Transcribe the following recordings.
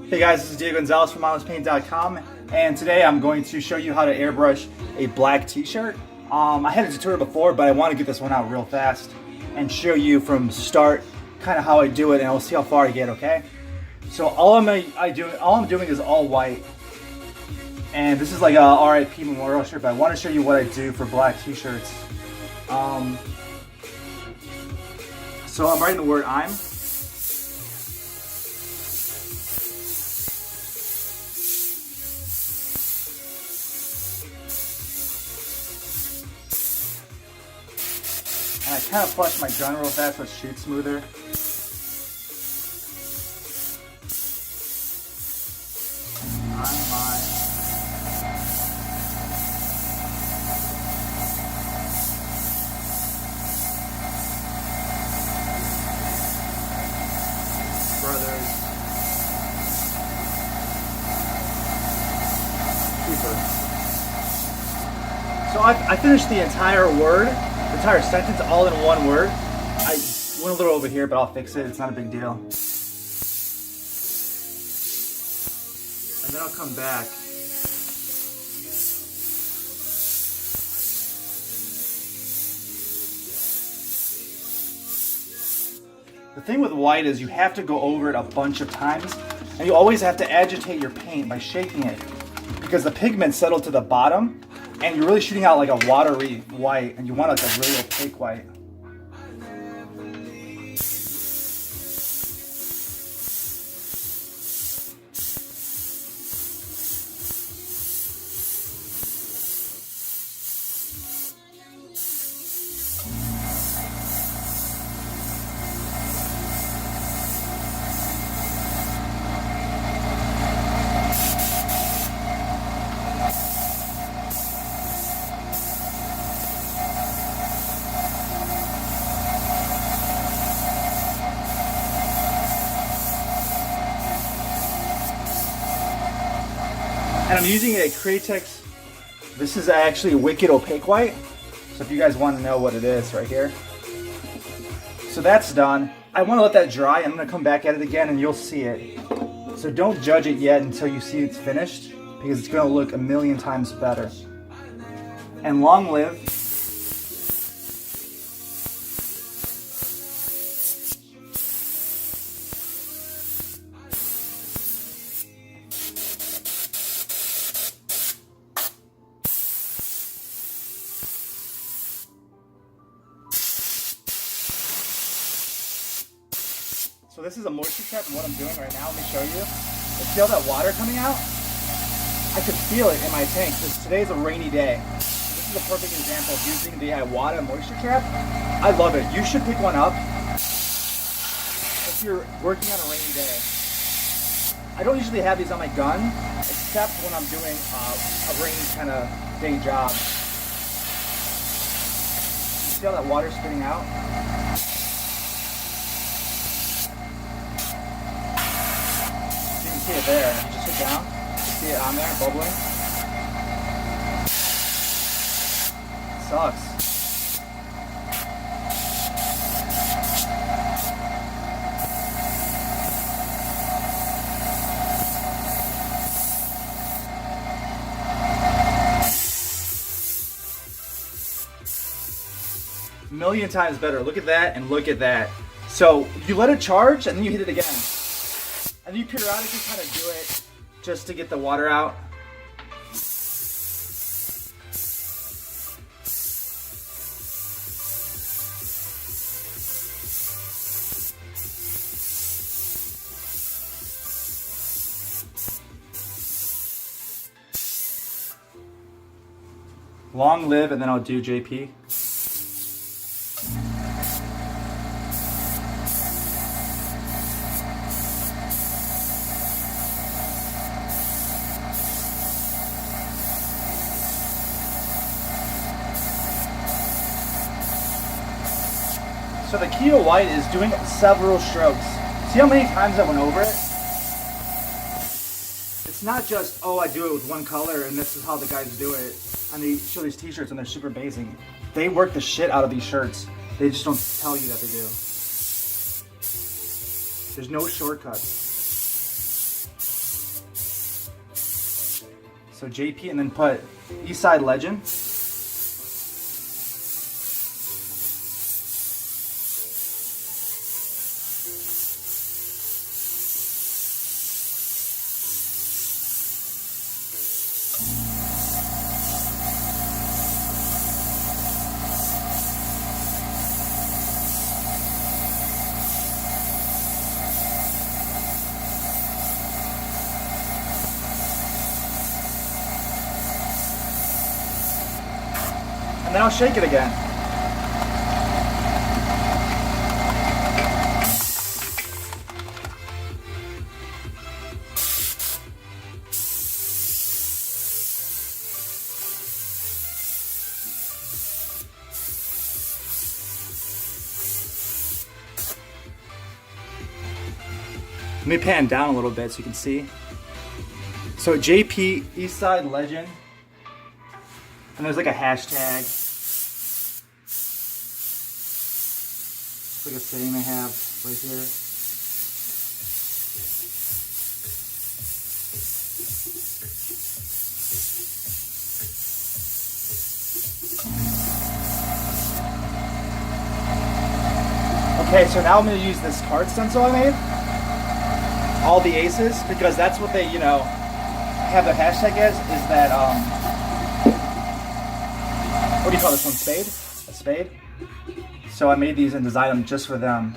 Hey guys, this is Diego Gonzalez from MindlessPaint.com, and today I'm going to show you how to airbrush a black t-shirt. I had a tutorial before, but I want to get this one out real fast and show you from start kind of how I do it, and we'll see how far I get, okay? So all I'm doing is all white, and this is like a RIP memorial shirt, but I want to show you what I do for black t-shirts. So I'm writing the word I'm. And I kind of flush my gun real fast so it shoots smoother. Brothers. Keeper. So I finished the entire word. The entire sentence all in one word. I went a little over here, but I'll fix it. It's not a big deal. And then I'll come back. The thing with white is you have to go over it a bunch of times, and you always have to agitate your paint by shaking it, because the pigment settled to the bottom, and you're really shooting out like a watery white, and you want like a really opaque white. And I'm using a Createx. This is actually a Wicked Opaque White. So if you guys want to know what it is, right here. So that's done. I want to let that dry. I'm going to come back at it again and you'll see it. So don't judge it yet until you see it's finished, because it's going to look a million times better. And long live. So this is a moisture trap, and what I'm doing right now, let me show you. See all that water coming out? I could feel it in my tank, because today's a rainy day. This is a perfect example of using the Iwata moisture trap. I love it. You should pick one up if you're working on a rainy day. I don't usually have these on my gun, except when I'm doing a rainy kind of day job. You see all that water spitting out? See it there. You just sit down. You see it on there, bubbling. Sucks. A million times better. Look at that and look at that. So you let it charge and then you hit it again. And you periodically kind of do it just to get the water out. Long live, and then I'll do JP. So the key to white is doing several strokes. See how many times I went over it? It's not just, oh, I do it with one color and this is how the guys do it. And they show these t-shirts and they're super basic. They work the shit out of these shirts. They just don't tell you that they do. There's no shortcuts. So JP, and then put Eastside Legend. And then I'll shake it again. Let me pan down a little bit so you can see. So JP Eastside Legend. And there's like a hashtag. It's like a saying I have right here. Okay, so now I'm going to use this card stencil I made. All the aces, because that's what they, you know, have the hashtag as, is that, what do you call this one, spade? A spade? So I made these and designed them just for them.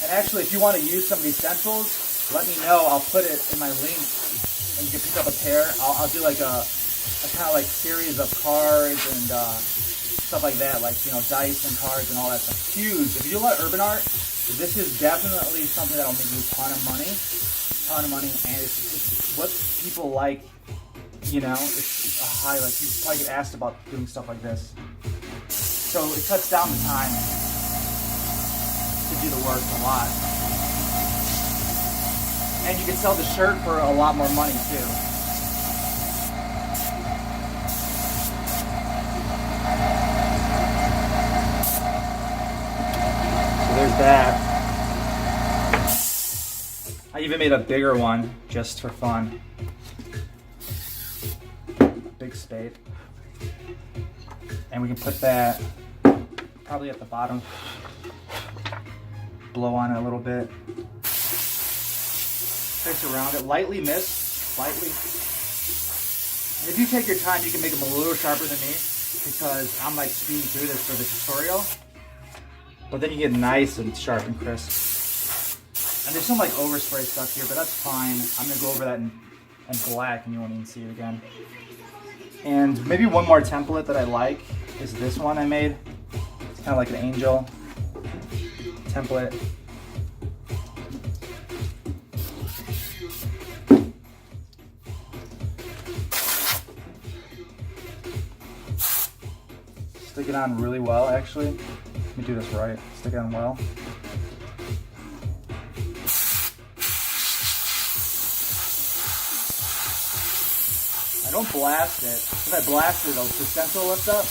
And actually, if you want to use some of these stencils, let me know. I'll put it in my link and you can pick up a pair. I'll do like a kind of like series of cards and stuff like that, like, you know, dice and cards and all that stuff. Huge. If you like urban art, this is definitely something that'll make you a ton of money, and it's what people like. You know, it's a highlight. You probably get asked about doing stuff like this. So it cuts down the time to do the work a lot. And you can sell the shirt for a lot more money too. So there's that. I even made a bigger one just for fun. Big spade. And we can put that probably at the bottom. Blow on it a little bit. Trace around it. Lightly mist. Lightly. And if you take your time, you can make them a little sharper than me, because I'm like speeding through this for the tutorial. But then you get nice and sharp and crisp. And there's some like overspray stuff here, but that's fine. I'm gonna go over that in black and you won't even see it again. And maybe one more template that I like is this one I made. It's kind of like an angel template. Stick it on really well, actually. Let me do this right. Stick it on well. I don't blast it. If I blast it, the stencil lifts up.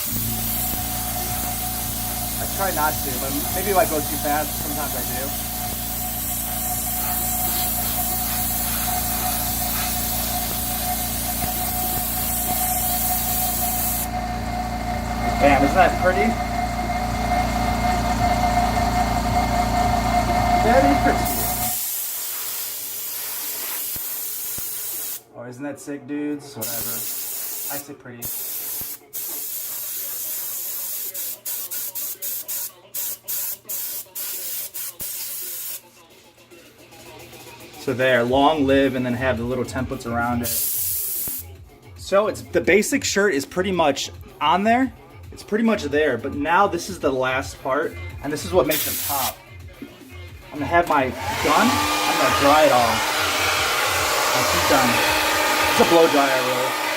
I try not to, but maybe if I go too fast, sometimes I do. Bam, isn't that pretty? Very pretty. Oh, isn't that sick, dudes? Whatever. I say pretty. So there, long live, and then have the little templates around it. So it's the basic shirt is pretty much on there. It's pretty much there, but now this is the last part, and this is what makes it pop. I'm gonna have my gun. I'm gonna dry it all. I'll keep done. It's a blow dryer, really.